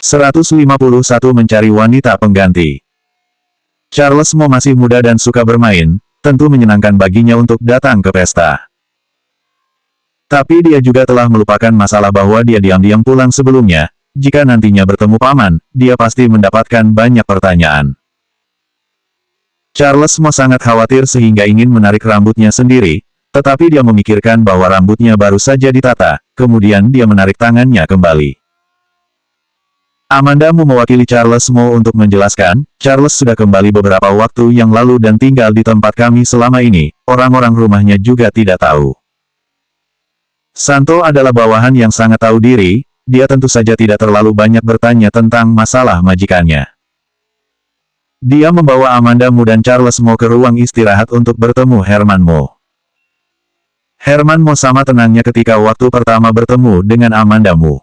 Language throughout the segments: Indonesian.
151 Mencari wanita pengganti. Charles Mo masih muda dan suka bermain, tentu menyenangkan baginya untuk datang ke pesta. Tapi dia juga telah melupakan masalah bahwa dia diam-diam pulang sebelumnya. Jika nantinya bertemu paman, dia pasti mendapatkan banyak pertanyaan. Charles Mo sangat khawatir sehingga ingin menarik rambutnya sendiri, tetapi dia memikirkan bahwa rambutnya baru saja ditata, kemudian dia menarik tangannya kembali. Amanda Mu mewakili Charles Mo untuk menjelaskan, Charles sudah kembali beberapa waktu yang lalu dan tinggal di tempat kami selama ini, orang-orang rumahnya juga tidak tahu. Santo adalah bawahan yang sangat tahu diri, dia tentu saja tidak terlalu banyak bertanya tentang masalah majikannya. Dia membawa Amanda Mu dan Charles Mo ke ruang istirahat untuk bertemu Herman Mo. Herman Mo sama tenangnya ketika waktu pertama bertemu dengan Amanda Mu.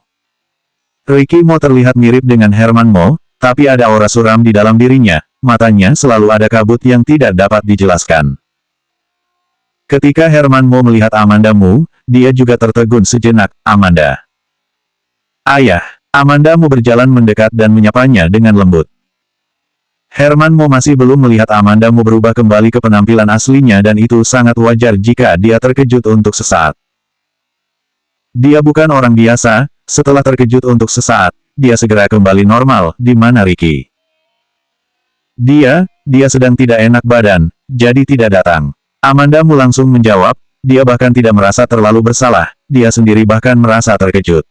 Ricky Mo terlihat mirip dengan Herman Mo, tapi ada aura suram di dalam dirinya, matanya selalu ada kabut yang tidak dapat dijelaskan. Ketika Herman Mo melihat Amanda Mu, dia juga tertegun sejenak. Amanda. Ayah. Amanda Mu berjalan mendekat dan menyapanya dengan lembut. Herman Mo masih belum melihat Amanda Mu berubah kembali ke penampilan aslinya dan itu sangat wajar jika dia terkejut untuk sesaat. Dia bukan orang biasa, setelah terkejut untuk sesaat, dia segera kembali normal. Di mana Ricky? Dia sedang tidak enak badan, jadi tidak datang. Amanda Mu langsung menjawab, dia bahkan tidak merasa terlalu bersalah, dia sendiri bahkan merasa terkejut.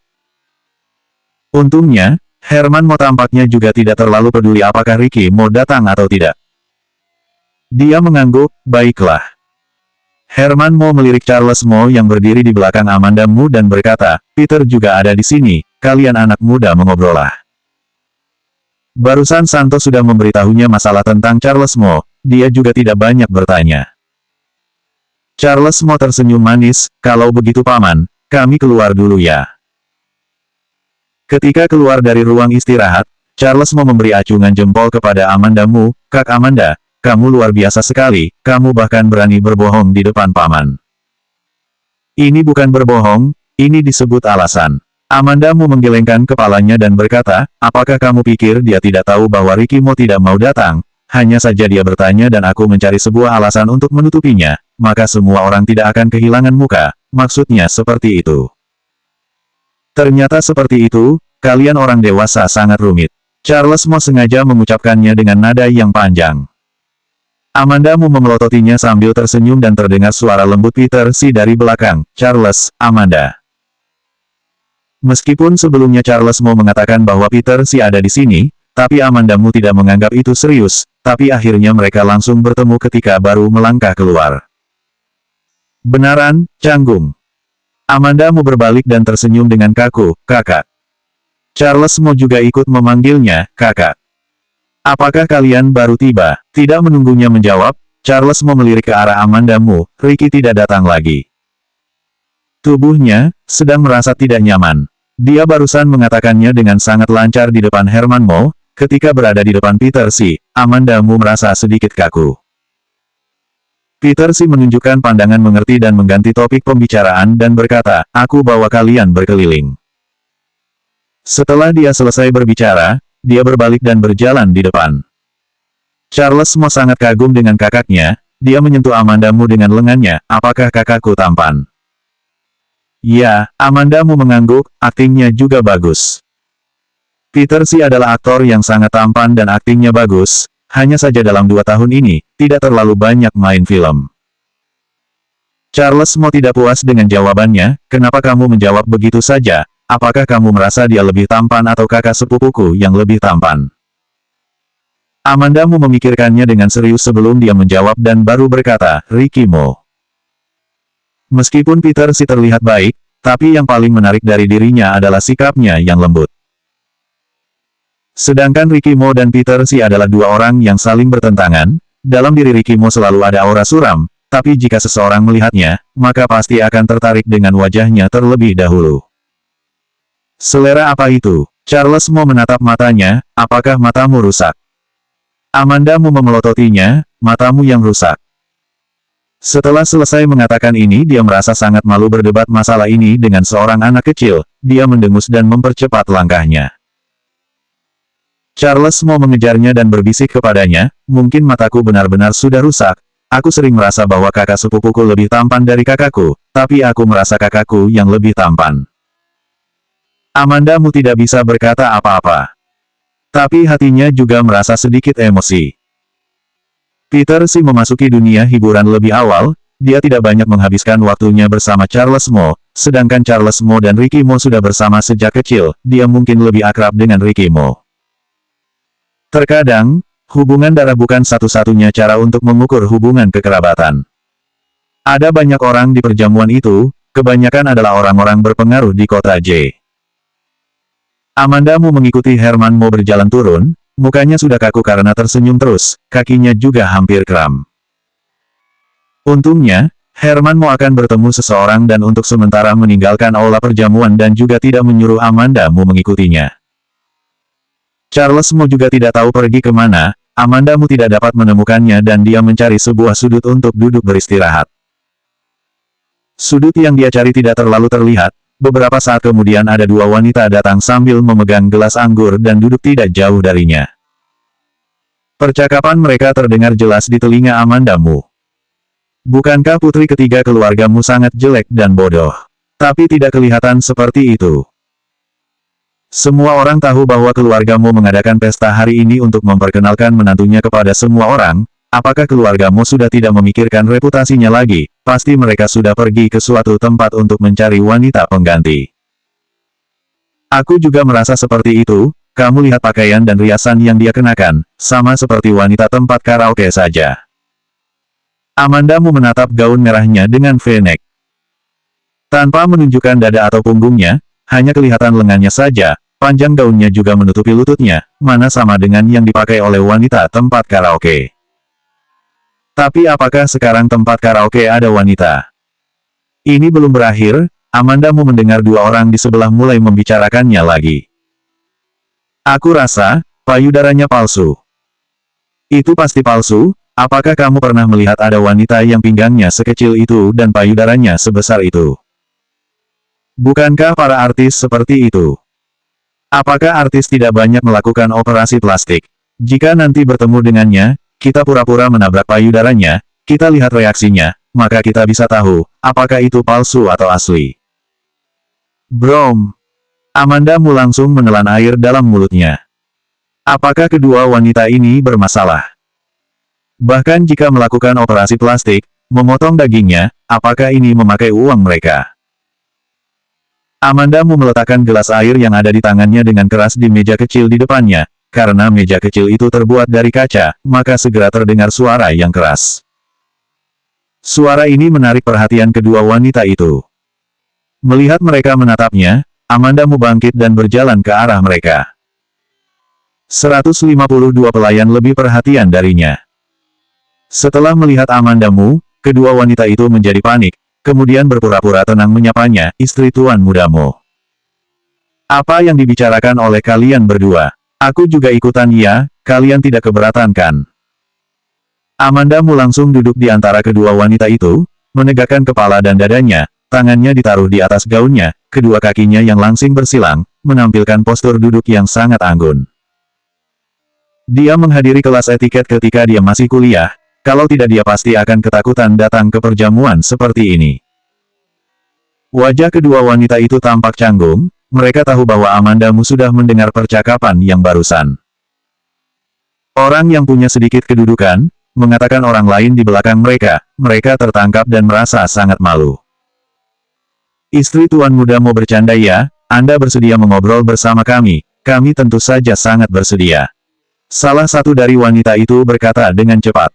Untungnya, Herman Mo tampaknya juga tidak terlalu peduli apakah Ricky mau datang atau tidak. Dia mengangguk, baiklah. Herman Mo melirik Charles Mo yang berdiri di belakang Amanda Mu dan berkata, Peter juga ada di sini, kalian anak muda mengobrolah. Barusan Santo sudah memberitahunya masalah tentang Charles Mo, dia juga tidak banyak bertanya. Charles Mo tersenyum manis, kalau begitu paman, kami keluar dulu ya. Ketika keluar dari ruang istirahat, Charles Mo memberi acungan jempol kepada Amanda Mu, Kak Amanda, kamu luar biasa sekali, kamu bahkan berani berbohong di depan paman. Ini bukan berbohong, ini disebut alasan. Amanda Mu menggelengkan kepalanya dan berkata, apakah kamu pikir dia tidak tahu bahwa Ricky Mo tidak mau datang? Hanya saja dia bertanya dan aku mencari sebuah alasan untuk menutupinya, maka semua orang tidak akan kehilangan muka, maksudnya seperti itu. Ternyata seperti itu, kalian orang dewasa sangat rumit. Charles Mo sengaja mengucapkannya dengan nada yang panjang. Amanda Mu memelototinya sambil tersenyum dan terdengar suara lembut Peter Si dari belakang, Charles, Amanda. Meskipun sebelumnya Charles Mo mengatakan bahwa Peter Si ada di sini, tapi Amanda Mu tidak menganggap itu serius, tapi akhirnya mereka langsung bertemu ketika baru melangkah keluar. Benaran, canggung. Amanda Mu berbalik dan tersenyum dengan kaku, kakak. Charles Mo juga ikut memanggilnya, kakak. Apakah kalian baru tiba? Tidak menunggunya menjawab, Charles Mo melirik ke arah Amanda Mu, Ricky tidak datang lagi. Tubuhnya sedang merasa tidak nyaman. Dia barusan mengatakannya dengan sangat lancar di depan Herman Mo, ketika berada di depan Peter Si, Amanda Mu merasa sedikit kaku. Peter Si menunjukkan pandangan mengerti dan mengganti topik pembicaraan dan berkata, aku bawa kalian berkeliling. Setelah dia selesai berbicara, dia berbalik dan berjalan di depan. Charles Mo sangat kagum dengan kakaknya, dia menyentuh Amanda Mu dengan lengannya, apakah kakakku tampan? Ya, Amanda Mu mengangguk, aktingnya juga bagus. Peter Si adalah aktor yang sangat tampan dan aktingnya bagus, hanya saja dalam 2 tahun ini, tidak terlalu banyak main film. Charles Mo tidak puas dengan jawabannya, kenapa kamu menjawab begitu saja? Apakah kamu merasa dia lebih tampan atau kakak sepupuku yang lebih tampan? Amanda Mu memikirkannya dengan serius sebelum dia menjawab dan baru berkata, Ricky Mo. Meskipun Peter Si terlihat baik, tapi yang paling menarik dari dirinya adalah sikapnya yang lembut. Sedangkan Ricky Mo dan Peter Si adalah 2 orang yang saling bertentangan, dalam diri Ricky Mo selalu ada aura suram, tapi jika seseorang melihatnya, maka pasti akan tertarik dengan wajahnya terlebih dahulu. Selera apa itu? Charles Mo menatap matanya, apakah matamu rusak? Amanda Mu memelototinya, matamu yang rusak. Setelah selesai mengatakan ini dia merasa sangat malu berdebat masalah ini dengan seorang anak kecil, dia mendengus dan mempercepat langkahnya. Charles mau mengejarnya dan berbisik kepadanya, mungkin mataku benar-benar sudah rusak. Aku sering merasa bahwa kakak sepupuku lebih tampan dari kakakku, tapi aku merasa kakakku yang lebih tampan. Amandamu tidak bisa berkata apa-apa. Tapi hatinya juga merasa sedikit emosi. Peter Si memasuki dunia hiburan lebih awal, dia tidak banyak menghabiskan waktunya bersama Charles Mo, sedangkan Charles Mo dan Ricky Mo sudah bersama sejak kecil, dia mungkin lebih akrab dengan Ricky Mo. Terkadang, hubungan darah bukan satu-satunya cara untuk mengukur hubungan kekerabatan. Ada banyak orang di perjamuan itu, kebanyakan adalah orang-orang berpengaruh di kota J. Amandamu mengikuti Herman Mo berjalan turun, mukanya sudah kaku karena tersenyum terus, kakinya juga hampir kram. Untungnya, Herman Mo akan bertemu seseorang dan untuk sementara meninggalkan aula perjamuan dan juga tidak menyuruh Amandamu mengikutinya. Charles Mo juga tidak tahu pergi kemana, Amandamu tidak dapat menemukannya dan dia mencari sebuah sudut untuk duduk beristirahat. Sudut yang dia cari tidak terlalu terlihat, beberapa saat kemudian ada dua wanita datang sambil memegang gelas anggur dan duduk tidak jauh darinya. Percakapan mereka terdengar jelas di telinga Amandamu. Bukankah putri ketiga keluargamu sangat jelek dan bodoh? Tapi tidak kelihatan seperti itu. Semua orang tahu bahwa keluargamu mengadakan pesta hari ini untuk memperkenalkan menantunya kepada semua orang. Apakah keluargamu sudah tidak memikirkan reputasinya lagi? Pasti mereka sudah pergi ke suatu tempat untuk mencari wanita pengganti. Aku juga merasa seperti itu. Kamu lihat pakaian dan riasan yang dia kenakan, sama seperti wanita tempat karaoke saja. Amandamu menatap gaun merahnya dengan V-neck. Tanpa menunjukkan dada atau punggungnya, hanya kelihatan lengannya saja, panjang gaunnya juga menutupi lututnya, mana sama dengan yang dipakai oleh wanita tempat karaoke. Tapi apakah sekarang tempat karaoke ada wanita? Ini belum berakhir, Amandamu mendengar dua orang di sebelah mulai membicarakannya lagi. Aku rasa, payudaranya palsu. Itu pasti palsu. Apakah kamu pernah melihat ada wanita yang pinggangnya sekecil itu dan payudaranya sebesar itu? Bukankah para artis seperti itu? Apakah artis tidak banyak melakukan operasi plastik? Jika nanti bertemu dengannya, kita pura-pura menabrak payudaranya, kita lihat reaksinya, maka kita bisa tahu, apakah itu palsu atau asli. Brom. Amandamu langsung menelan air dalam mulutnya. Apakah kedua wanita ini bermasalah? Bahkan jika melakukan operasi plastik, memotong dagingnya, apakah ini memakai uang mereka? Amandamu meletakkan gelas air yang ada di tangannya dengan keras di meja kecil di depannya. Karena meja kecil itu terbuat dari kaca, maka segera terdengar suara yang keras. Suara ini menarik perhatian kedua wanita itu. Melihat mereka menatapnya, Amandamu bangkit dan berjalan ke arah mereka. 152 pelayan lebih perhatian darinya. Setelah melihat Amandamu, kedua wanita itu menjadi panik, kemudian berpura-pura tenang menyapanya, istri tuan mudamu. Apa yang dibicarakan oleh kalian berdua? Aku juga ikutan ya, kalian tidak keberatan kan? Amandamu langsung duduk di antara kedua wanita itu, menegakkan kepala dan dadanya, tangannya ditaruh di atas gaunnya, kedua kakinya yang langsing bersilang, menampilkan postur duduk yang sangat anggun. Dia menghadiri kelas etiket ketika dia masih kuliah. Kalau tidak dia pasti akan ketakutan datang ke perjamuan seperti ini. Wajah kedua wanita itu tampak canggung, mereka tahu bahwa Amandamu sudah mendengar percakapan yang barusan. Orang yang punya sedikit kedudukan, mengatakan orang lain di belakang mereka, mereka tertangkap dan merasa sangat malu. Istri tuan muda mau bercanda ya, Anda bersedia mengobrol bersama kami tentu saja sangat bersedia. Salah satu dari wanita itu berkata dengan cepat.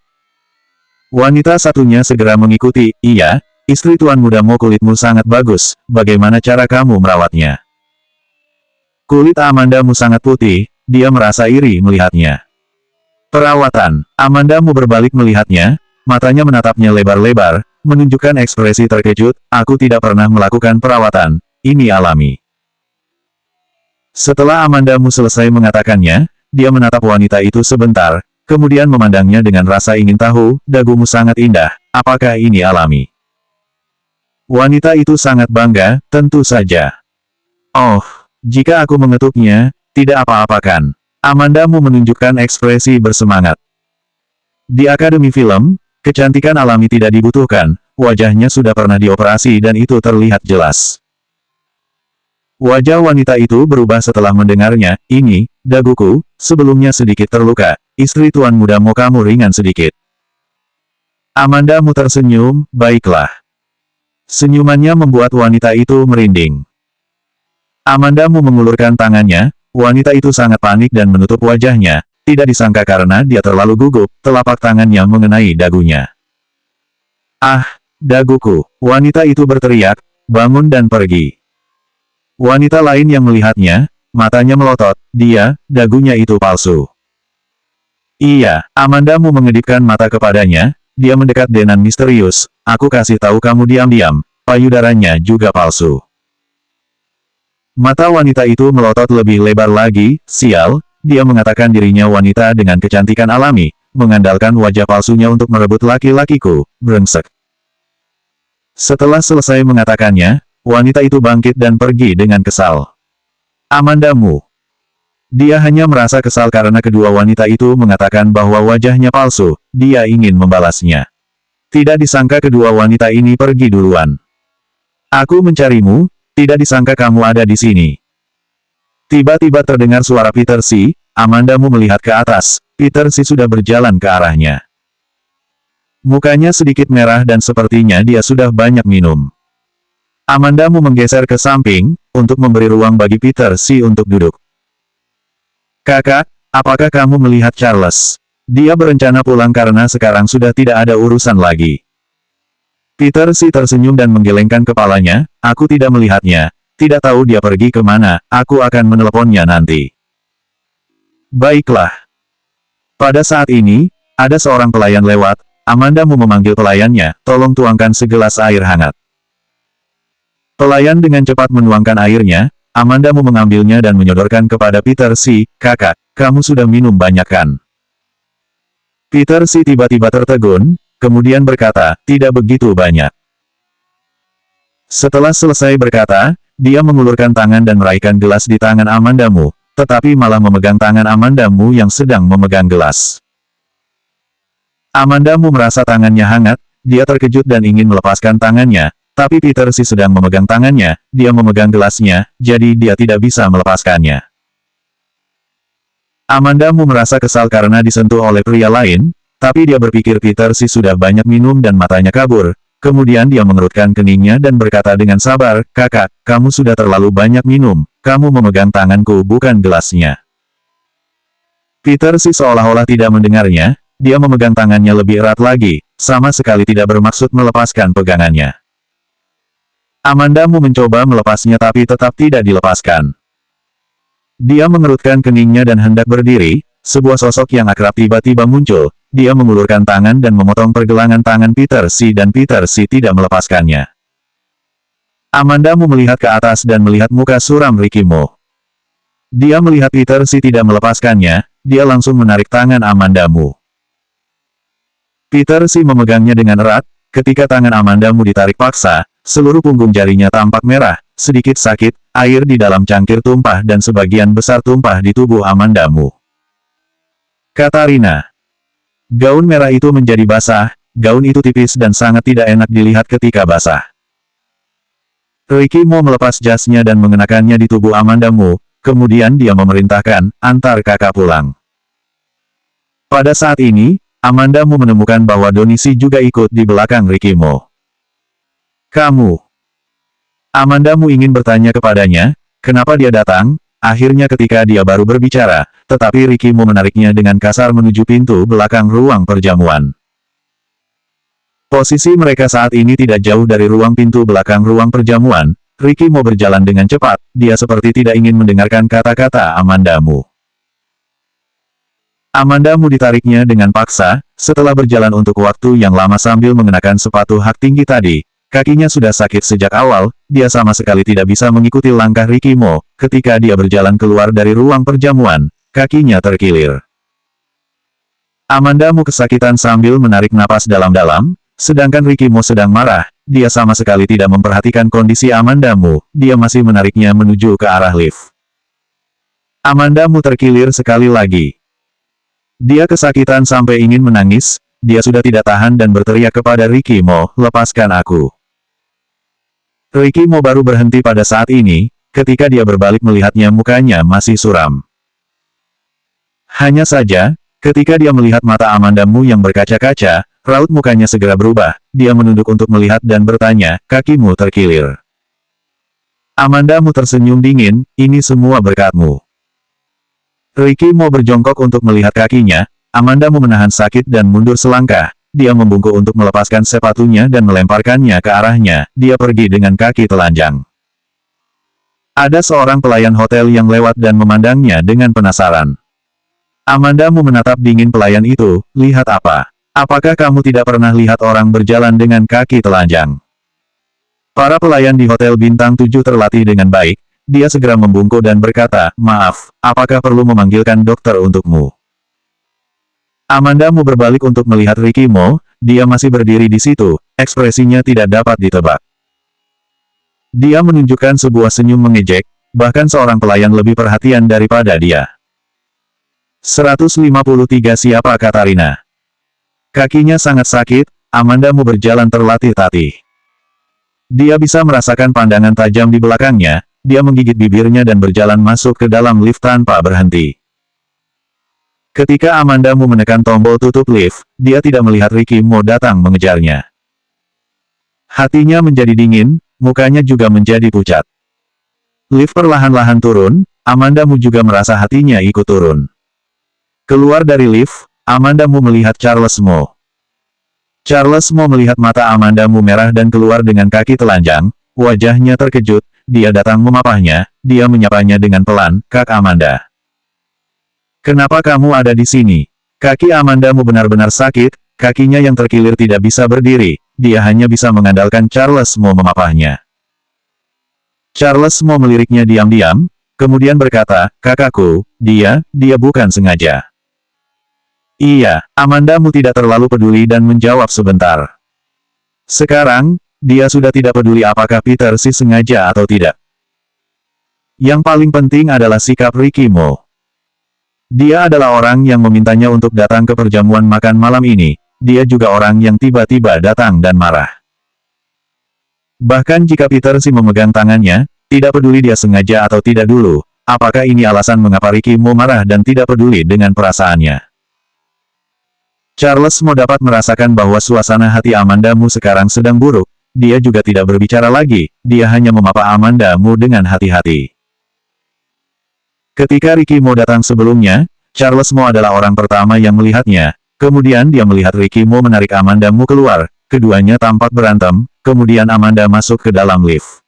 Wanita satunya segera mengikuti, iya, istri tuan mudamu kulitmu sangat bagus, bagaimana cara kamu merawatnya? Kulit Amandamu sangat putih, dia merasa iri melihatnya. Perawatan, Amandamu berbalik melihatnya, matanya menatapnya lebar-lebar, menunjukkan ekspresi terkejut, aku tidak pernah melakukan perawatan, ini alami. Setelah Amandamu selesai mengatakannya, dia menatap wanita itu sebentar, kemudian memandangnya dengan rasa ingin tahu, dagumu sangat indah, apakah ini alami? Wanita itu sangat bangga, tentu saja. Oh, jika aku mengetuknya, tidak apa-apa kan? Amandamu menunjukkan ekspresi bersemangat. Di Akademi Film, kecantikan alami tidak dibutuhkan, wajahnya sudah pernah dioperasi dan itu terlihat jelas. Wajah wanita itu berubah setelah mendengarnya, "Ini, daguku, sebelumnya sedikit terluka, istri tuan muda mau kamu ringan sedikit." Amandamu tersenyum, "Baiklah." Senyumannya membuat wanita itu merinding. Amandamu mengulurkan tangannya, wanita itu sangat panik dan menutup wajahnya, tidak disangka karena dia terlalu gugup, telapak tangannya mengenai dagunya. "Ah, daguku!" Wanita itu berteriak, bangun dan pergi. Wanita lain yang melihatnya, matanya melotot, dagunya itu palsu. "Iya," Amandamu mengedipkan mata kepadanya, dia mendekat dengan misterius, "Aku kasih tahu kamu diam-diam, payudaranya juga palsu." Mata wanita itu melotot lebih lebar lagi, "Sial," dia mengatakan dirinya wanita dengan kecantikan alami, mengandalkan wajah palsunya untuk merebut laki-lakiku, brengsek. Setelah selesai mengatakannya, wanita itu bangkit dan pergi dengan kesal. Amandamu. Dia hanya merasa kesal karena kedua wanita itu mengatakan bahwa wajahnya palsu, dia ingin membalasnya. Tidak disangka kedua wanita ini pergi duluan. "Aku mencarimu, tidak disangka kamu ada di sini." Tiba-tiba terdengar suara Peter Si, Amandamu melihat ke atas, Peter Si sudah berjalan ke arahnya. Mukanya sedikit merah dan sepertinya dia sudah banyak minum. Amandamu menggeser ke samping, untuk memberi ruang bagi Peter Si untuk duduk. "Kakak, apakah kamu melihat Charles? Dia berencana pulang karena sekarang sudah tidak ada urusan lagi." Peter Si tersenyum dan menggelengkan kepalanya, "Aku tidak melihatnya. Tidak tahu dia pergi kemana, aku akan meneleponnya nanti." "Baiklah." Pada saat ini, ada seorang pelayan lewat, Amandamu memanggil pelayannya, "Tolong tuangkan segelas air hangat." Pelayan dengan cepat menuangkan airnya, Amandamu mengambilnya dan menyodorkan kepada Peter Si, "Kakak, kamu sudah minum banyak kan?" Peter Si tiba-tiba tertegun, kemudian berkata, "Tidak begitu banyak." Setelah selesai berkata, dia mengulurkan tangan dan meraihkan gelas di tangan Amandamu, tetapi malah memegang tangan Amandamu yang sedang memegang gelas. Amandamu merasa tangannya hangat, dia terkejut dan ingin melepaskan tangannya, tapi Peter Si sedang memegang tangannya, dia memegang gelasnya, jadi dia tidak bisa melepaskannya. Amandamu merasa kesal karena disentuh oleh pria lain, tapi dia berpikir Peter Si sudah banyak minum dan matanya kabur. Kemudian dia mengerutkan keningnya dan berkata dengan sabar, "Kakak, kamu sudah terlalu banyak minum, kamu memegang tanganku bukan gelasnya." Peter Si seolah-olah tidak mendengarnya, dia memegang tangannya lebih erat lagi, sama sekali tidak bermaksud melepaskan pegangannya. Amandamu mencoba melepasnya tapi tetap tidak dilepaskan. Dia mengerutkan keningnya dan hendak berdiri, sebuah sosok yang akrab tiba-tiba muncul. Dia mengulurkan tangan dan memotong pergelangan tangan Peter Si dan Peter Si tidak melepaskannya. Amandamu melihat ke atas dan melihat muka suram Ricky Mo. Dia melihat Peter Si tidak melepaskannya, dia langsung menarik tangan Amandamu. Peter Si memegangnya dengan erat, ketika tangan Amandamu ditarik paksa, seluruh punggung jarinya tampak merah, sedikit sakit, air di dalam cangkir tumpah dan sebagian besar tumpah di tubuh Amandamu. Katarina. Gaun merah itu menjadi basah, gaun itu tipis dan sangat tidak enak dilihat ketika basah. Ricky Mo melepas jasnya dan mengenakannya di tubuh Amandamu, kemudian dia memerintahkan, "Antar kakak pulang." Pada saat ini, Amandamu menemukan bahwa Donishi juga ikut di belakang Ricky Mo. "Kamu?" Amandamu ingin bertanya kepadanya, kenapa dia datang. Akhirnya ketika dia baru berbicara, tetapi Ricky Mo menariknya dengan kasar menuju pintu belakang ruang perjamuan. Posisi mereka saat ini tidak jauh dari ruang pintu belakang ruang perjamuan. Ricky Mo berjalan dengan cepat, dia seperti tidak ingin mendengarkan kata-kata Amandamu. Amandamu ditariknya dengan paksa, setelah berjalan untuk waktu yang lama sambil mengenakan sepatu hak tinggi tadi. Kakinya sudah sakit sejak awal, dia sama sekali tidak bisa mengikuti langkah Ricky Mo. Ketika dia berjalan keluar dari ruang perjamuan, kakinya terkilir. Amandamu kesakitan sambil menarik napas dalam-dalam, sedangkan Ricky Mo sedang marah, dia sama sekali tidak memperhatikan kondisi Amandamu, dia masih menariknya menuju ke arah lift. Amandamu terkilir sekali lagi. Dia kesakitan sampai ingin menangis, dia sudah tidak tahan dan berteriak kepada Ricky Mo, lepaskan aku. Ricky Mo baru berhenti pada saat ini, ketika dia berbalik melihatnya mukanya masih suram. Hanya saja, ketika dia melihat mata Amandamu yang berkaca-kaca, raut mukanya segera berubah, dia menunduk untuk melihat dan bertanya, kakimu terkilir. Amandamu tersenyum dingin, ini semua berkatmu. Ricky Mo berjongkok untuk melihat kakinya, Amandamu menahan sakit dan mundur selangkah, dia membungkuk untuk melepaskan sepatunya dan melemparkannya ke arahnya, dia pergi dengan kaki telanjang. Ada seorang pelayan hotel yang lewat dan memandangnya dengan penasaran. Amandamu menatap dingin pelayan itu, lihat apa? Apakah kamu tidak pernah lihat orang berjalan dengan kaki telanjang? Para pelayan di Hotel Bintang 7 terlatih dengan baik, dia segera membungkuk dan berkata, maaf, apakah perlu memanggilkan dokter untukmu? Amandamu berbalik untuk melihat Ricky Mo, dia masih berdiri di situ, ekspresinya tidak dapat ditebak. Dia menunjukkan sebuah senyum mengejek, bahkan seorang pelayan lebih perhatian daripada dia. 153 Siapa Katarina? Kakinya sangat sakit, Amandamu berjalan terlatih-tatih. Dia bisa merasakan pandangan tajam di belakangnya, dia menggigit bibirnya dan berjalan masuk ke dalam lift tanpa berhenti. Ketika Amandamu menekan tombol tutup lift, dia tidak melihat Ricky Mo datang mengejarnya. Hatinya menjadi dingin, mukanya juga menjadi pucat. Lift perlahan-lahan turun, Amandamu juga merasa hatinya ikut turun. Keluar dari lift, Amandamu melihat Charles Mo. Charles Mo melihat mata Amandamu merah dan keluar dengan kaki telanjang, wajahnya terkejut, dia datang memapahnya, dia menyapanya dengan pelan, Kak Amanda. Kenapa kamu ada di sini? Kaki Amandamu benar-benar sakit, kakinya yang terkilir tidak bisa berdiri, dia hanya bisa mengandalkan Charles Mo memapahnya. Charles Mo meliriknya diam-diam, kemudian berkata, kakakku, dia bukan sengaja. Iya, Amandamu tidak terlalu peduli dan menjawab sebentar. Sekarang, dia sudah tidak peduli apakah Peter Si sengaja atau tidak. Yang paling penting adalah sikap Ricky Mo. Dia adalah orang yang memintanya untuk datang ke perjamuan makan malam ini, dia juga orang yang tiba-tiba datang dan marah. Bahkan jika Peter Si memegang tangannya, tidak peduli dia sengaja atau tidak dulu, apakah ini alasan mengapa Ricky Mo marah dan tidak peduli dengan perasaannya? Charles Mo dapat merasakan bahwa suasana hati Amandamu sekarang sedang buruk, dia juga tidak berbicara lagi, dia hanya memapa Amandamu dengan hati-hati. Ketika Ricky Mo datang sebelumnya, Charles Mo adalah orang pertama yang melihatnya, kemudian dia melihat Ricky Mo menarik Amandamu keluar, keduanya tampak berantem, kemudian Amanda masuk ke dalam lift.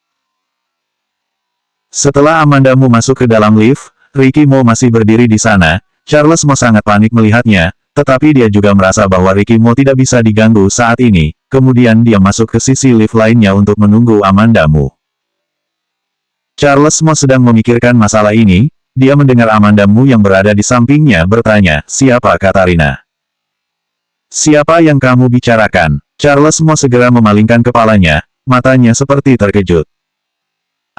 Setelah Amandamu masuk ke dalam lift, Ricky Mo masih berdiri di sana, Charles Mo sangat panik melihatnya, tetapi dia juga merasa bahwa Ricky Mo tidak bisa diganggu saat ini, kemudian dia masuk ke sisi lift lainnya untuk menunggu Amandamu. Charles Mo sedang memikirkan masalah ini, dia mendengar Amandamu yang berada di sampingnya bertanya, siapa Katarina? Siapa yang kamu bicarakan? Charles Mo segera memalingkan kepalanya, matanya seperti terkejut.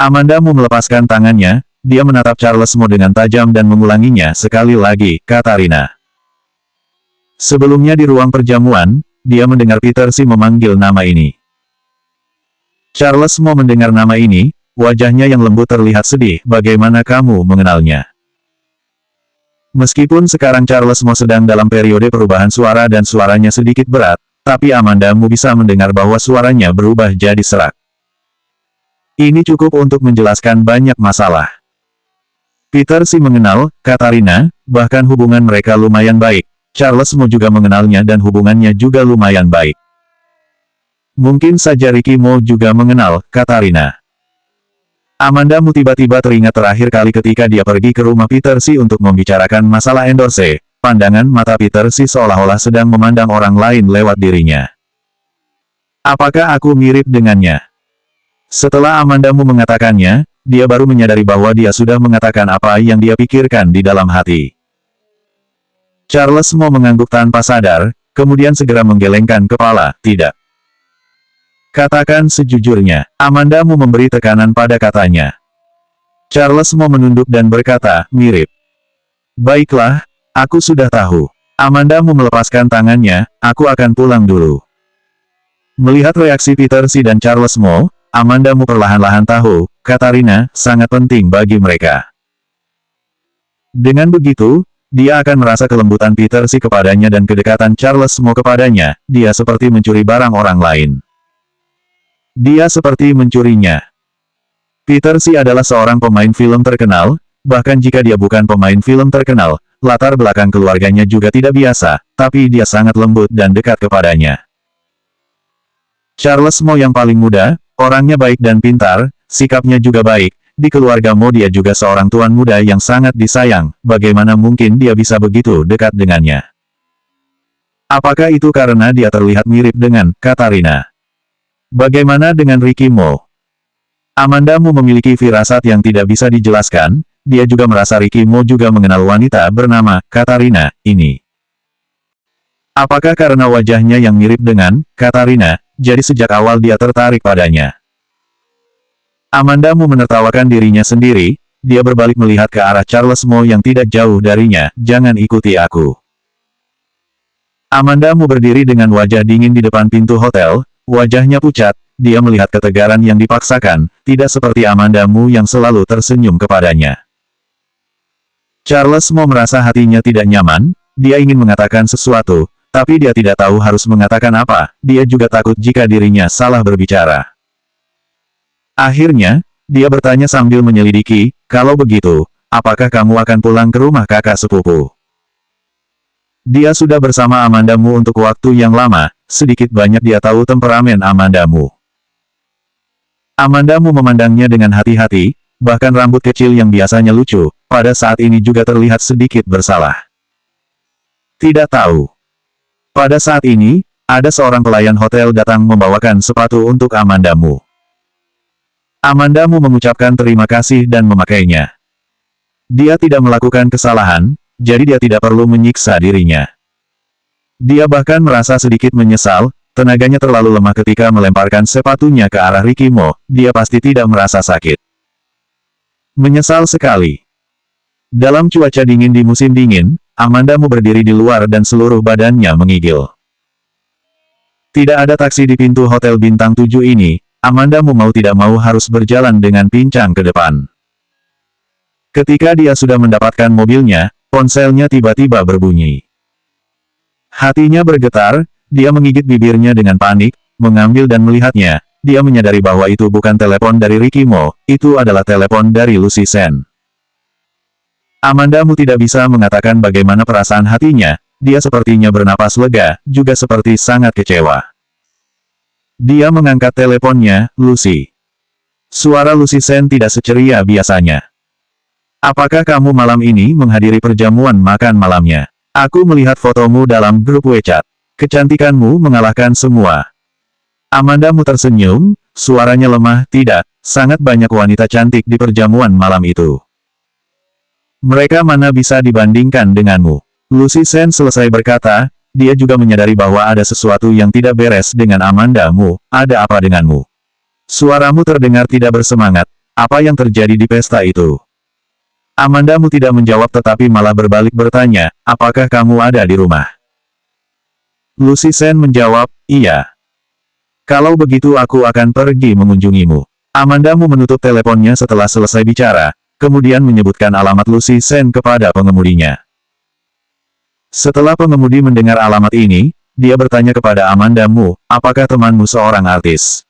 Amandamu melepaskan tangannya, dia menatap Charles Mo dengan tajam dan mengulanginya sekali lagi, Katarina. Sebelumnya di ruang perjamuan, dia mendengar Peter Si memanggil nama ini. Charles Mo mendengar nama ini, wajahnya yang lembut terlihat sedih, bagaimana kamu mengenalnya? Meskipun sekarang Charles Mo sedang dalam periode perubahan suara dan suaranya sedikit berat, tapi Amandamu bisa mendengar bahwa suaranya berubah jadi serak. Ini cukup untuk menjelaskan banyak masalah. Peter Si mengenal Katarina, bahkan hubungan mereka lumayan baik. Charles Mo juga mengenalnya dan hubungannya juga lumayan baik. Mungkin saja Ricky Mo juga mengenal Katarina. Amandamu tiba-tiba teringat terakhir kali ketika dia pergi ke rumah Peter Si untuk membicarakan masalah endorse. Pandangan mata Peter Si seolah-olah sedang memandang orang lain lewat dirinya. Apakah aku mirip dengannya? Setelah Amandamu mengatakannya, dia baru menyadari bahwa dia sudah mengatakan apa yang dia pikirkan di dalam hati. Charles Mo mengangguk tanpa sadar, kemudian segera menggelengkan kepala, tidak. Katakan sejujurnya, Amandamu memberi tekanan pada katanya. Charles Mo menunduk dan berkata, mirip. Baiklah, aku sudah tahu. Amanda Mu melepaskan tangannya, aku akan pulang dulu. Melihat reaksi Peter Si dan Charles Mo, Amanda Mu perlahan-lahan tahu, Katarina, sangat penting bagi mereka. Dengan begitu, dia akan merasa kelembutan Peter Si kepadanya dan kedekatan Charles Mo kepadanya, dia seperti mencuri barang orang lain. Dia seperti mencurinya. Peter Si adalah seorang pemain film terkenal, bahkan jika dia bukan pemain film terkenal, latar belakang keluarganya juga tidak biasa, tapi dia sangat lembut dan dekat kepadanya. Charles Mo yang paling muda, orangnya baik dan pintar, sikapnya juga baik, di keluarga Mo dia juga seorang tuan muda yang sangat disayang, bagaimana mungkin dia bisa begitu dekat dengannya? Apakah itu karena dia terlihat mirip dengan Katarina? Bagaimana dengan Ricky Mo? Amanda Mu memiliki firasat yang tidak bisa dijelaskan, dia juga merasa Ricky Mo juga mengenal wanita bernama Katarina ini. Apakah karena wajahnya yang mirip dengan Katarina, jadi sejak awal dia tertarik padanya? Amanda Mu menertawakan dirinya sendiri, dia berbalik melihat ke arah Charles Mo yang tidak jauh darinya, jangan ikuti aku. Amanda Mu berdiri dengan wajah dingin di depan pintu hotel, wajahnya pucat. Dia melihat ketegaran yang dipaksakan, tidak seperti Amanda Mu yang selalu tersenyum kepadanya. Charles Mo merasa hatinya tidak nyaman, dia ingin mengatakan sesuatu, tapi dia tidak tahu harus mengatakan apa, dia juga takut jika dirinya salah berbicara. Akhirnya, dia bertanya sambil menyelidiki, kalau begitu, apakah kamu akan pulang ke rumah kakak sepupu? Dia sudah bersama Amanda Mu untuk waktu yang lama, sedikit banyak dia tahu temperamen Amanda Mu. Amanda Mu memandangnya dengan hati-hati, bahkan rambut kecil yang biasanya lucu, pada saat ini juga terlihat sedikit bersalah. Tidak tahu. Pada saat ini, ada seorang pelayan hotel datang membawakan sepatu untuk Amanda Mu. Amanda Mu mengucapkan terima kasih dan memakainya. Dia tidak melakukan kesalahan, jadi dia tidak perlu menyiksa dirinya. Dia bahkan merasa sedikit menyesal, tenaganya terlalu lemah ketika melemparkan sepatunya ke arah Ricky Mo, dia pasti tidak merasa sakit. Menyesal sekali. Dalam cuaca dingin di musim dingin, Amanda Mu berdiri di luar dan seluruh badannya menggigil. Tidak ada taksi di pintu hotel bintang 7 ini, Amanda Mu mau tidak mau harus berjalan dengan pincang ke depan. Ketika dia sudah mendapatkan mobilnya, ponselnya tiba-tiba berbunyi. Hatinya bergetar, dia menggigit bibirnya dengan panik, mengambil dan melihatnya, dia menyadari bahwa itu bukan telepon dari Ricky Mo, itu adalah telepon dari Lucy Sen. Amanda Mu tidak bisa mengatakan bagaimana perasaan hatinya, dia sepertinya bernapas lega, juga seperti sangat kecewa. Dia mengangkat teleponnya, Lucy. Suara Lucy Sen tidak seceria biasanya. Apakah kamu malam ini menghadiri perjamuan makan malamnya? Aku melihat fotomu dalam grup WeChat. Kecantikanmu mengalahkan semua. Amanda Mu tersenyum, suaranya lemah, tidak, sangat banyak wanita cantik di perjamuan malam itu. Mereka mana bisa dibandingkan denganmu? Lucy Sen selesai berkata, dia juga menyadari bahwa ada sesuatu yang tidak beres dengan Amanda Mu, ada apa denganmu? Suaramu terdengar tidak bersemangat, apa yang terjadi di pesta itu? Amanda Mu tidak menjawab tetapi malah berbalik bertanya, apakah kamu ada di rumah? Lucy Sen menjawab, iya. Kalau begitu aku akan pergi mengunjungimu. Amanda Mu menutup teleponnya setelah selesai bicara, kemudian menyebutkan alamat Lucy Sen kepada pengemudinya. Setelah pengemudi mendengar alamat ini, dia bertanya kepada Amanda Mu, apakah temanmu seorang artis?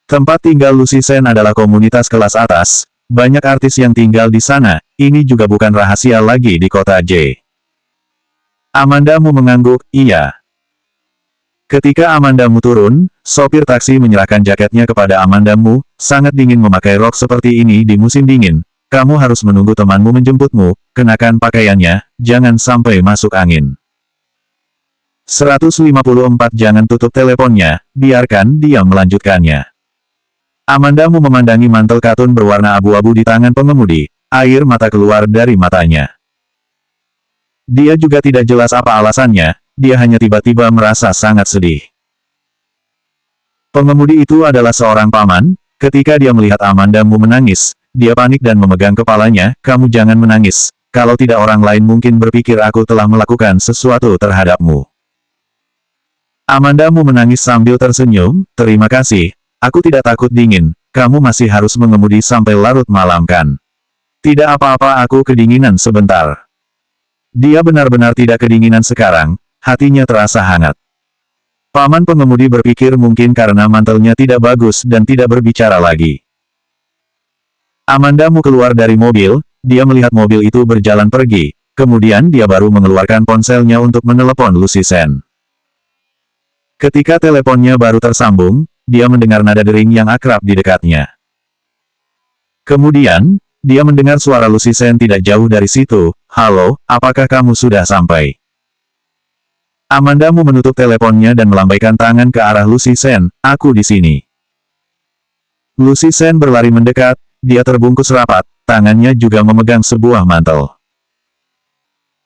Tempat tinggal Lucy Sen adalah komunitas kelas atas, banyak artis yang tinggal di sana, ini juga bukan rahasia lagi di kota J. Amanda Mu mengangguk, iya. Ketika Amanda Mu turun, sopir taksi menyerahkan jaketnya kepada Amanda Mu, sangat dingin memakai rok seperti ini di musim dingin. Kamu harus menunggu temanmu menjemputmu, kenakan pakaiannya, jangan sampai masuk angin. 154 Jangan tutup teleponnya, biarkan dia melanjutkannya. Amanda Mu memandangi mantel katun berwarna abu-abu di tangan pengemudi, air mata keluar dari matanya. Dia juga tidak jelas apa alasannya, dia hanya tiba-tiba merasa sangat sedih. Pengemudi itu adalah seorang paman, ketika dia melihat Amanda Mu menangis, dia panik dan memegang kepalanya, kamu jangan menangis, kalau tidak orang lain mungkin berpikir aku telah melakukan sesuatu terhadapmu. Amandamu menangis sambil tersenyum, terima kasih, aku tidak takut dingin, kamu masih harus mengemudi sampai larut malam kan? Tidak apa-apa, aku kedinginan sebentar. Dia benar-benar tidak kedinginan sekarang, hatinya terasa hangat. Paman pengemudi berpikir mungkin karena mantelnya tidak bagus dan tidak berbicara lagi. Amandamu keluar dari mobil, dia melihat mobil itu berjalan pergi, kemudian dia baru mengeluarkan ponselnya untuk menelepon Lucy Sen. Ketika teleponnya baru tersambung, dia mendengar nada dering yang akrab di dekatnya. Kemudian, dia mendengar suara Lucy Sen tidak jauh dari situ, halo, apakah kamu sudah sampai? Amandamu menutup teleponnya dan melambaikan tangan ke arah Lucy Sen, aku di sini. Lucy Sen berlari mendekat, dia terbungkus rapat, tangannya juga memegang sebuah mantel.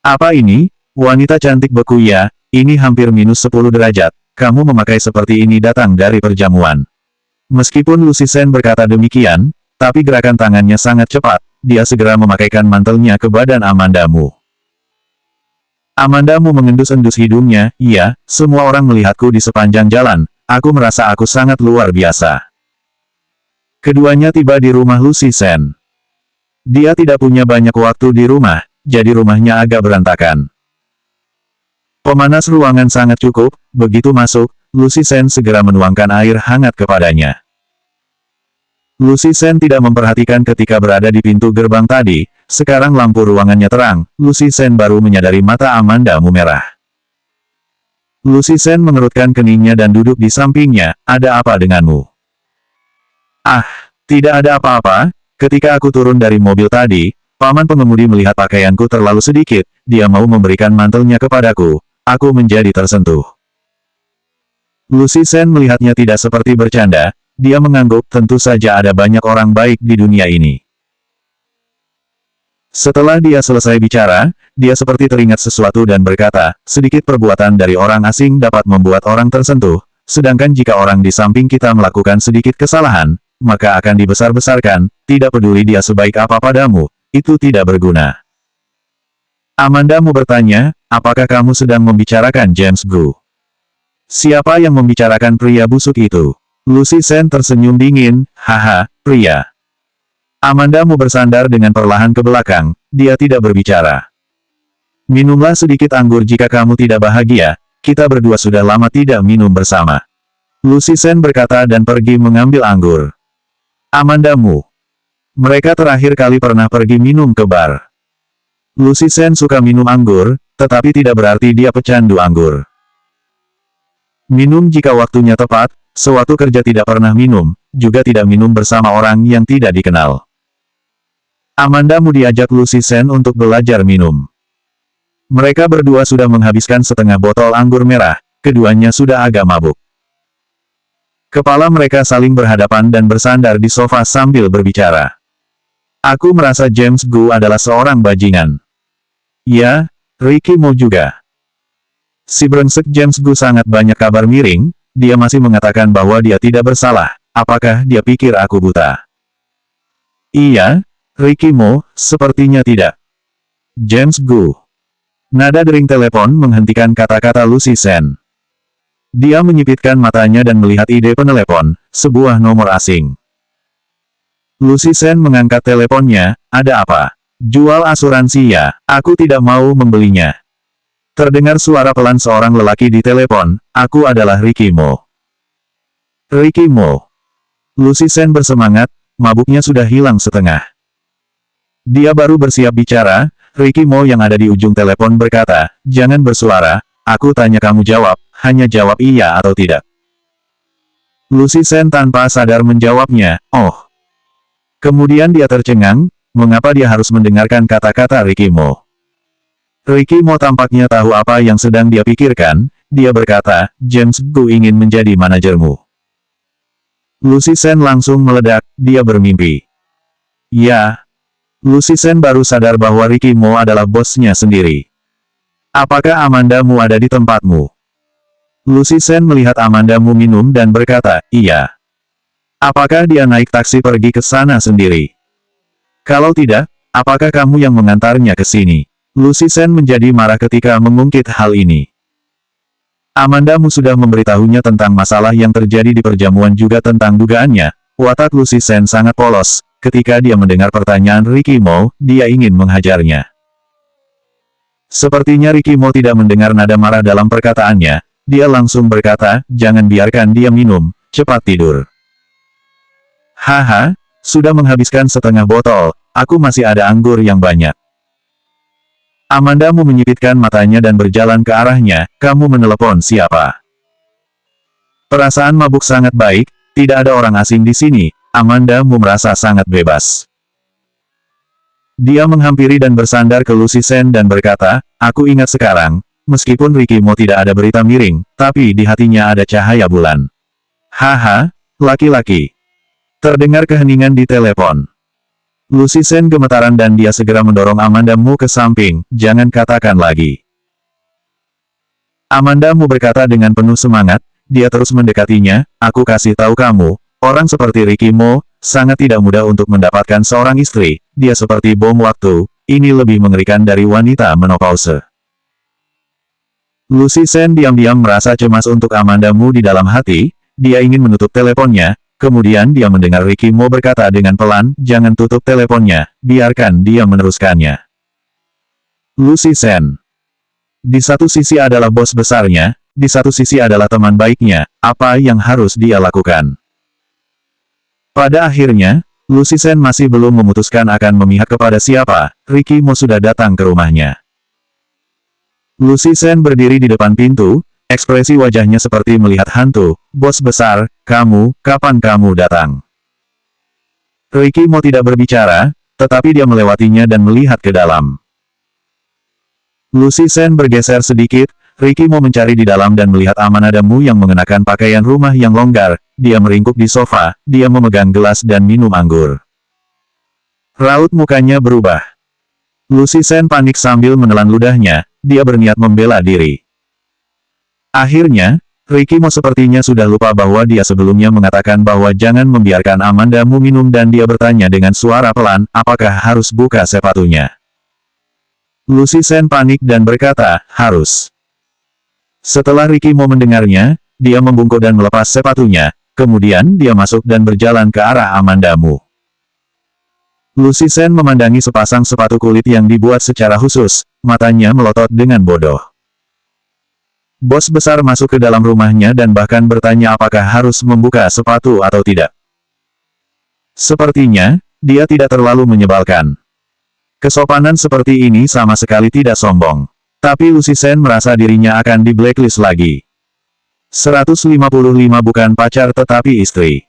Apa ini, wanita cantik beku ya, ini hampir minus 10 derajat, kamu memakai seperti ini datang dari perjamuan. Meskipun Lucy Sen berkata demikian, tapi gerakan tangannya sangat cepat, dia segera memakaikan mantelnya ke badan Amandamu. Amandamu mengendus-endus hidungnya, iya, semua orang melihatku di sepanjang jalan, aku merasa aku sangat luar biasa. Keduanya tiba di rumah Lucy Sen. Dia tidak punya banyak waktu di rumah, jadi rumahnya agak berantakan. Pemanas ruangan sangat cukup, begitu masuk, Lucy Sen segera menuangkan air hangat kepadanya. Lucy Sen tidak memperhatikan ketika berada di pintu gerbang tadi, sekarang lampu ruangannya terang, Lucy Sen baru menyadari mata Amandamu merah. Lucy Sen mengerutkan keningnya dan duduk di sampingnya, ada apa denganmu? Ah, tidak ada apa-apa, ketika aku turun dari mobil tadi, paman pengemudi melihat pakaianku terlalu sedikit, dia mau memberikan mantelnya kepadaku. Aku menjadi tersentuh. Lucy Sen melihatnya tidak seperti bercanda, dia mengangguk, tentu saja ada banyak orang baik di dunia ini. Setelah dia selesai bicara, dia seperti teringat sesuatu dan berkata, sedikit perbuatan dari orang asing dapat membuat orang tersentuh, sedangkan jika orang di samping kita melakukan sedikit kesalahan, maka akan dibesar-besarkan, tidak peduli dia sebaik apa padamu, itu tidak berguna. Amandamu bertanya, apakah kamu sedang membicarakan James Gu? Siapa yang membicarakan pria busuk itu? Lucy Sen tersenyum dingin, haha, pria. Amandamu bersandar dengan perlahan ke belakang, dia tidak berbicara. Minumlah sedikit anggur jika kamu tidak bahagia, kita berdua sudah lama tidak minum bersama. Lucy Sen berkata dan pergi mengambil anggur. Amandamu. Mereka terakhir kali pernah pergi minum ke bar. Lucy Sen suka minum anggur, tetapi tidak berarti dia pecandu anggur. Minum jika waktunya tepat, sewaktu kerja tidak pernah minum, juga tidak minum bersama orang yang tidak dikenal. Amandamu diajak Lucy Sen untuk belajar minum. Mereka berdua sudah menghabiskan setengah botol anggur merah, keduanya sudah agak mabuk. Kepala mereka saling berhadapan dan bersandar di sofa sambil berbicara. Aku merasa James Gu adalah seorang bajingan. Ya, Ricky Mo juga. Si brengsek James Gu sangat banyak kabar miring, dia masih mengatakan bahwa dia tidak bersalah, apakah dia pikir aku buta? Iya, Ricky Mo, sepertinya tidak. James Gu. Nada dering telepon menghentikan kata-kata Lucy Sen. Dia menyipitkan matanya dan melihat ide penelepon, sebuah nomor asing. Lucy Sen mengangkat teleponnya, ada apa? Jual asuransi ya, aku tidak mau membelinya. Terdengar suara pelan seorang lelaki di telepon, aku adalah Ricky Mo. Ricky Mo. Lucy Sen bersemangat, mabuknya sudah hilang setengah. Dia baru bersiap bicara, Ricky Mo yang ada di ujung telepon berkata, jangan bersuara, aku tanya kamu jawab, hanya jawab iya atau tidak. Lucy Sen tanpa sadar menjawabnya, oh. Kemudian dia tercengang, mengapa dia harus mendengarkan kata-kata Ricky Mo. Ricky Mo tampaknya tahu apa yang sedang dia pikirkan, dia berkata, James Gu ingin menjadi manajermu. Lucy Sen langsung meledak, dia bermimpi. Ya. Lucy Sen baru sadar bahwa Ricky Mo adalah bosnya sendiri. Apakah Amandamu ada di tempatmu? Lucy Sen melihat Amandamu minum dan berkata, iya. Apakah dia naik taksi pergi ke sana sendiri? Kalau tidak, apakah kamu yang mengantarnya ke sini? Lucy Sen menjadi marah ketika mengungkit hal ini. Amanda Mu sudah memberitahunya tentang masalah yang terjadi di perjamuan juga tentang dugaannya. Watak Lucy Sen sangat polos. Ketika dia mendengar pertanyaan Ricky Mo, dia ingin menghajarnya. Sepertinya Ricky Mo tidak mendengar nada marah dalam perkataannya. Dia langsung berkata, jangan biarkan dia minum, cepat tidur. Haha, sudah menghabiskan setengah botol, aku masih ada anggur yang banyak. Amanda Mu menyipitkan matanya dan berjalan ke arahnya, kamu menelepon siapa? Perasaan mabuk sangat baik, tidak ada orang asing di sini, Amanda Mu merasa sangat bebas. Dia menghampiri dan bersandar ke Lucy Sen dan berkata, aku ingat sekarang, meskipun Ricky Mo tidak ada berita miring, tapi di hatinya ada cahaya bulan. Haha, laki-laki. Terdengar keheningan di telepon. Lucy Sen gemetaran dan dia segera mendorong Amanda Mu ke samping, jangan katakan lagi. Amanda Mu berkata dengan penuh semangat, dia terus mendekatinya, aku kasih tahu kamu, orang seperti Ricky Mo, sangat tidak mudah untuk mendapatkan seorang istri, dia seperti bom waktu, ini lebih mengerikan dari wanita menopause. Lucy Sen diam-diam merasa cemas untuk Amanda Mu di dalam hati, dia ingin menutup teleponnya, kemudian dia mendengar Ricky Mo berkata dengan pelan, jangan tutup teleponnya, biarkan dia meneruskannya. Lucy Sen. Di satu sisi adalah bos besarnya, di satu sisi adalah teman baiknya, apa yang harus dia lakukan? Pada akhirnya, Lucy Sen masih belum memutuskan akan memihak kepada siapa, Ricky Mo sudah datang ke rumahnya. Lucy Sen berdiri di depan pintu, ekspresi wajahnya seperti melihat hantu, bos besar, kapan kamu datang? Ricky Mo tidak berbicara, tetapi dia melewatinya dan melihat ke dalam. Lucy Sen bergeser sedikit, Ricky Mo mencari di dalam dan melihat Amanda Mu yang mengenakan pakaian rumah yang longgar, dia meringkuk di sofa, dia memegang gelas dan minum anggur. Raut mukanya berubah. Lucy Sen panik sambil menelan ludahnya, dia berniat membela diri. Akhirnya, Ricky Mo sepertinya sudah lupa bahwa dia sebelumnya mengatakan bahwa jangan membiarkan Amanda Mu minum dan dia bertanya dengan suara pelan, apakah harus buka sepatunya? Lucy Sen panik dan berkata, harus. Setelah Ricky Mo mendengarnya, dia membungkuk dan melepas sepatunya, kemudian dia masuk dan berjalan ke arah Amanda Mu. Lucy Sen memandangi sepasang sepatu kulit yang dibuat secara khusus, matanya melotot dengan bodoh. Bos besar masuk ke dalam rumahnya dan bahkan bertanya apakah harus membuka sepatu atau tidak. Sepertinya, dia tidak terlalu menyebalkan. Kesopanan seperti ini sama sekali tidak sombong. Tapi Lucy Sen merasa dirinya akan di blacklist lagi. 155 bukan pacar tetapi istri.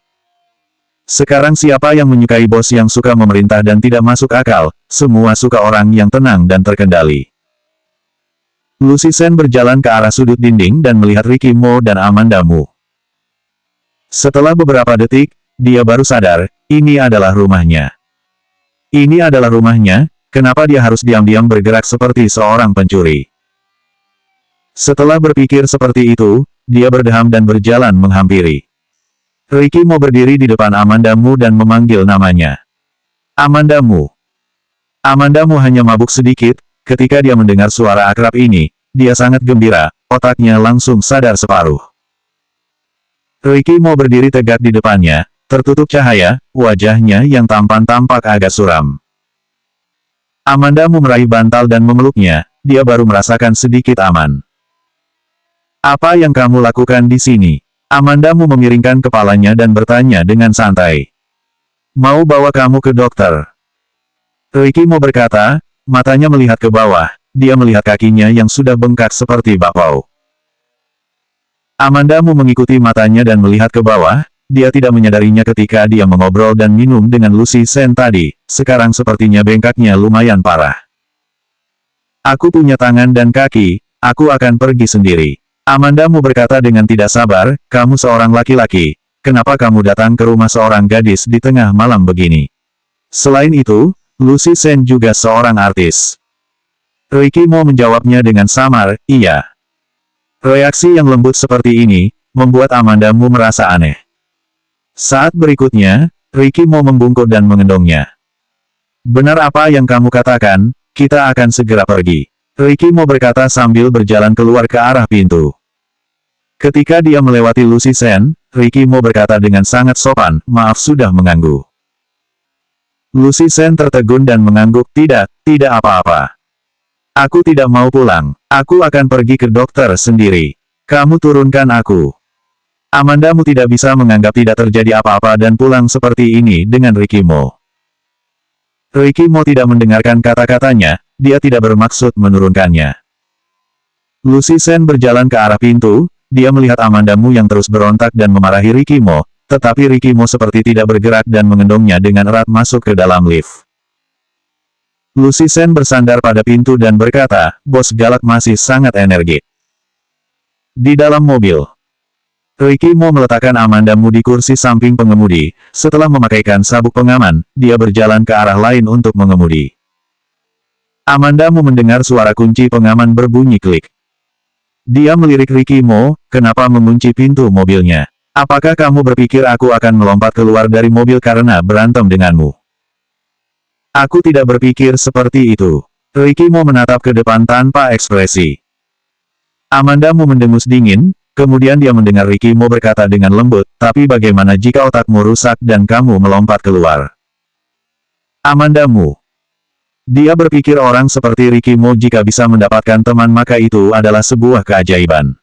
Sekarang siapa yang menyukai bos yang suka memerintah dan tidak masuk akal, semua suka orang yang tenang dan terkendali. Lucy Sen berjalan ke arah sudut dinding dan melihat Ricky Mo dan Amanda Mu. Setelah beberapa detik, dia baru sadar, ini adalah rumahnya. Ini adalah rumahnya, kenapa dia harus diam-diam bergerak seperti seorang pencuri? Setelah berpikir seperti itu, dia berdeham dan berjalan menghampiri. Ricky Mo berdiri di depan Amanda Mu dan memanggil namanya. Amanda Mu. Amanda Mu hanya mabuk sedikit, ketika dia mendengar suara akrab ini, dia sangat gembira, otaknya langsung sadar separuh. Ricky Mo berdiri tegak di depannya, tertutup cahaya, wajahnya yang tampan tampak agak suram. Amanda Mu meraih bantal dan memeluknya, dia baru merasakan sedikit aman. Apa yang kamu lakukan di sini? Amanda Mu memiringkan kepalanya dan bertanya dengan santai. Mau bawa kamu ke dokter? Ricky Mo berkata, matanya melihat ke bawah, dia melihat kakinya yang sudah bengkak seperti bakpao. Amanda Mu mengikuti matanya dan melihat ke bawah, dia tidak menyadarinya ketika dia mengobrol dan minum dengan Lucy Sen tadi, sekarang sepertinya bengkaknya lumayan parah. Aku punya tangan dan kaki, aku akan pergi sendiri. Amanda Mu berkata dengan tidak sabar, kamu seorang laki-laki, kenapa kamu datang ke rumah seorang gadis di tengah malam begini? Selain itu, Lucy Sen juga seorang artis. Ricky Mo menjawabnya dengan samar, iya. Reaksi yang lembut seperti ini, membuat Amanda Mu merasa aneh. Saat berikutnya, Ricky Mo membungkuk dan mengendongnya. Benar apa yang kamu katakan, kita akan segera pergi. Ricky Mo berkata sambil berjalan keluar ke arah pintu. Ketika dia melewati Lucy Sen, Ricky Mo berkata dengan sangat sopan, maaf sudah mengganggu. Lucy Sen tertegun dan mengangguk, tidak apa-apa. Aku tidak mau pulang, aku akan pergi ke dokter sendiri. Kamu turunkan aku. Amandamu tidak bisa menganggap tidak terjadi apa-apa dan pulang seperti ini dengan Ricky Mo. Ricky Mo tidak mendengarkan kata-katanya, dia tidak bermaksud menurunkannya. Lucy Sen berjalan ke arah pintu, dia melihat Amandamu yang terus berontak dan memarahi Ricky Mo, tetapi Ricky Mo seperti tidak bergerak dan mengendongnya dengan erat masuk ke dalam lift. Lucy Sen bersandar pada pintu dan berkata, bos galak masih sangat energik. Di dalam mobil, Ricky Mo meletakkan Amandamu di kursi samping pengemudi. Setelah memakaikan sabuk pengaman, dia berjalan ke arah lain untuk mengemudi. Amandamu mendengar suara kunci pengaman berbunyi klik. Dia melirik Ricky Mo, kenapa mengunci pintu mobilnya? Apakah kamu berpikir aku akan melompat keluar dari mobil karena berantem denganmu? Aku tidak berpikir seperti itu. Ricky Mo menatap ke depan tanpa ekspresi. Amandamu mendengus dingin. Kemudian dia mendengar Ricky Mo berkata dengan lembut, tapi bagaimana jika otakmu rusak dan kamu melompat keluar? Amandamu. Dia berpikir orang seperti Ricky Mo jika bisa mendapatkan teman maka itu adalah sebuah keajaiban.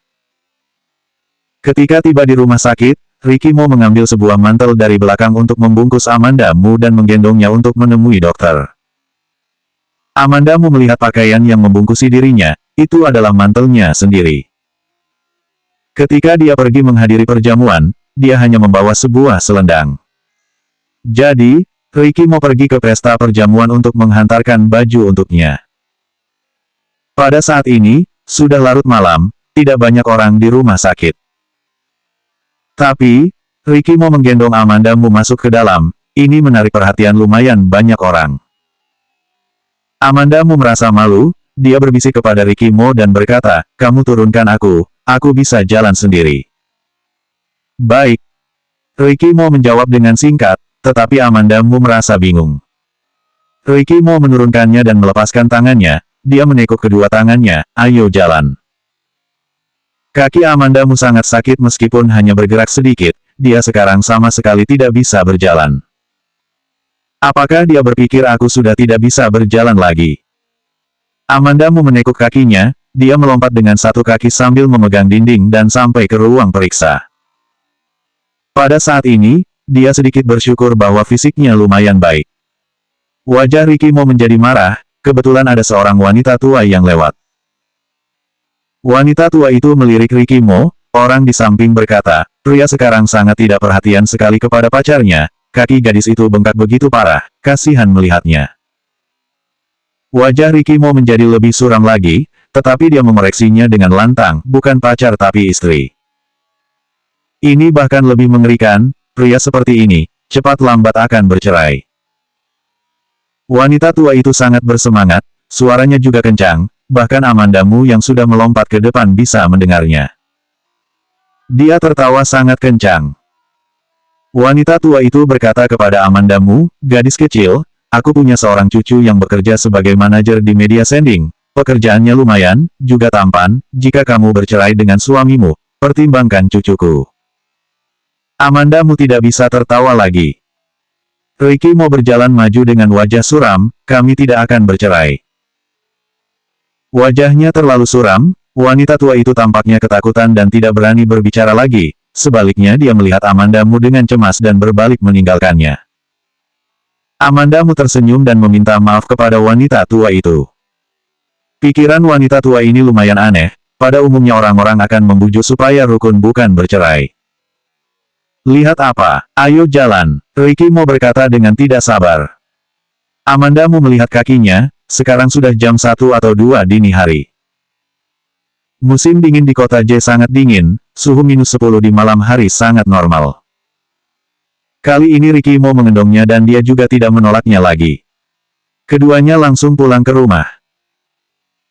Ketika tiba di rumah sakit, Ricky Mo mengambil sebuah mantel dari belakang untuk membungkus Amandamu dan menggendongnya untuk menemui dokter. Amandamu melihat pakaian yang membungkusi dirinya, itu adalah mantelnya sendiri. Ketika dia pergi menghadiri perjamuan, dia hanya membawa sebuah selendang. Jadi, Ricky Mo pergi ke pesta perjamuan untuk menghantarkan baju untuknya. Pada saat ini, sudah larut malam, tidak banyak orang di rumah sakit. Tapi, Ricky Mo menggendong Amandamu masuk ke dalam, ini menarik perhatian lumayan banyak orang. Amandamu merasa malu, dia berbisik kepada Ricky Mo dan berkata, kamu turunkan aku bisa jalan sendiri. Baik. Ricky Mo menjawab dengan singkat, tetapi Amandamu merasa bingung. Ricky Mo menurunkannya dan melepaskan tangannya, dia menekuk kedua tangannya, ayo jalan. Kaki Amandamu sangat sakit meskipun hanya bergerak sedikit, dia sekarang sama sekali tidak bisa berjalan. Apakah dia berpikir aku sudah tidak bisa berjalan lagi? Amandamu menekuk kakinya, dia melompat dengan satu kaki sambil memegang dinding dan sampai ke ruang periksa. Pada saat ini, dia sedikit bersyukur bahwa fisiknya lumayan baik. Wajah Ricky Mo menjadi marah, kebetulan ada seorang wanita tua yang lewat. Wanita tua itu melirik Ricky Mo, orang di samping berkata, pria sekarang sangat tidak perhatian sekali kepada pacarnya, kaki gadis itu bengkak begitu parah, kasihan melihatnya. Wajah Ricky Mo menjadi lebih suram lagi, tetapi dia memoreksinya dengan lantang, bukan pacar tapi istri. Ini bahkan lebih mengerikan, pria seperti ini, cepat lambat akan bercerai. Wanita tua itu sangat bersemangat, suaranya juga kencang, bahkan Amandamu yang sudah melompat ke depan bisa mendengarnya. Dia tertawa sangat kencang. Wanita tua itu berkata kepada Amandamu, gadis kecil, aku punya seorang cucu yang bekerja sebagai manajer di media sending. Pekerjaannya lumayan, juga tampan, jika kamu bercerai dengan suamimu, pertimbangkan cucuku. Amandamu tidak bisa tertawa lagi. Ricky Mo berjalan maju dengan wajah suram, kami tidak akan bercerai. Wajahnya terlalu suram, wanita tua itu tampaknya ketakutan dan tidak berani berbicara lagi, sebaliknya dia melihat Amandamu dengan cemas dan berbalik meninggalkannya. Amandamu tersenyum dan meminta maaf kepada wanita tua itu. Pikiran wanita tua ini lumayan aneh, pada umumnya orang-orang akan membujuk supaya rukun bukan bercerai. Lihat apa, ayo jalan, Ricky Mo berkata dengan tidak sabar. Amandamu melihat kakinya, sekarang sudah jam 1 atau 2 dini hari. Musim dingin di kota J sangat dingin, suhu -10 di malam hari sangat normal. Kali ini Ricky Mo mengendongnya dan dia juga tidak menolaknya lagi. Keduanya langsung pulang ke rumah.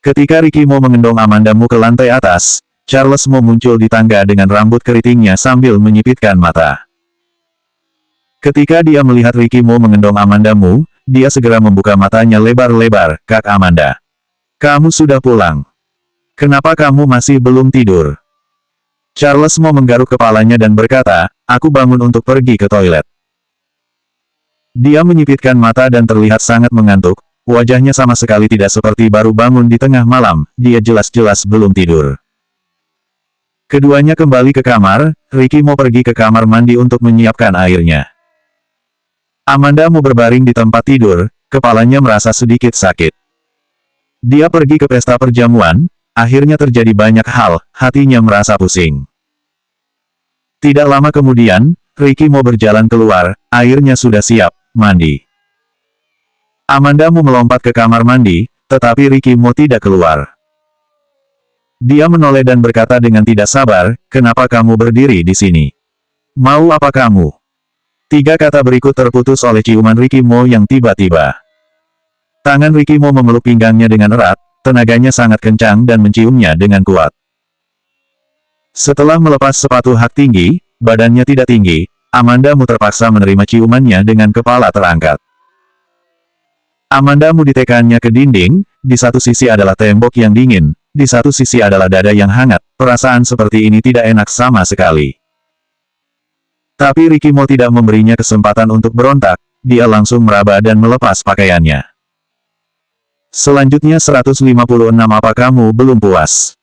Ketika Ricky Mo mengendong Amandamu ke lantai atas, Charles Mo muncul di tangga dengan rambut keritingnya sambil menyipitkan mata. Ketika dia melihat Ricky Mo mengendong Amandamu, dia segera membuka matanya lebar-lebar. Kak Amanda. Kamu sudah pulang. Kenapa kamu masih belum tidur? Charles mau menggaruk kepalanya dan berkata, aku bangun untuk pergi ke toilet. Dia menyipitkan mata dan terlihat sangat mengantuk, wajahnya sama sekali tidak seperti baru bangun di tengah malam, dia jelas-jelas belum tidur. Keduanya kembali ke kamar, Ricky mau pergi ke kamar mandi untuk menyiapkan airnya. Amanda mau berbaring di tempat tidur, kepalanya merasa sedikit sakit. Dia pergi ke pesta perjamuan, akhirnya terjadi banyak hal, hatinya merasa pusing. Tidak lama kemudian, Ricky mau berjalan keluar, airnya sudah siap, mandi. Amanda mau melompat ke kamar mandi, tetapi Ricky mau tidak keluar. Dia menoleh dan berkata dengan tidak sabar, kenapa kamu berdiri di sini? Mau apa kamu? 3 kata berikut terputus oleh ciuman Ricky Mo yang tiba-tiba. Tangan Ricky Mo memeluk pinggangnya dengan erat, tenaganya sangat kencang dan menciumnya dengan kuat. Setelah melepas sepatu hak tinggi, badannya tidak tinggi, Amanda Mu terpaksa menerima ciumannya dengan kepala terangkat. Amanda Mu ditekannya ke dinding, di satu sisi adalah tembok yang dingin, di satu sisi adalah dada yang hangat, perasaan seperti ini tidak enak sama sekali. Tapi Ricky Mo tidak memberinya kesempatan untuk berontak, dia langsung meraba dan melepas pakaiannya. Selanjutnya 156 apa kamu belum puas?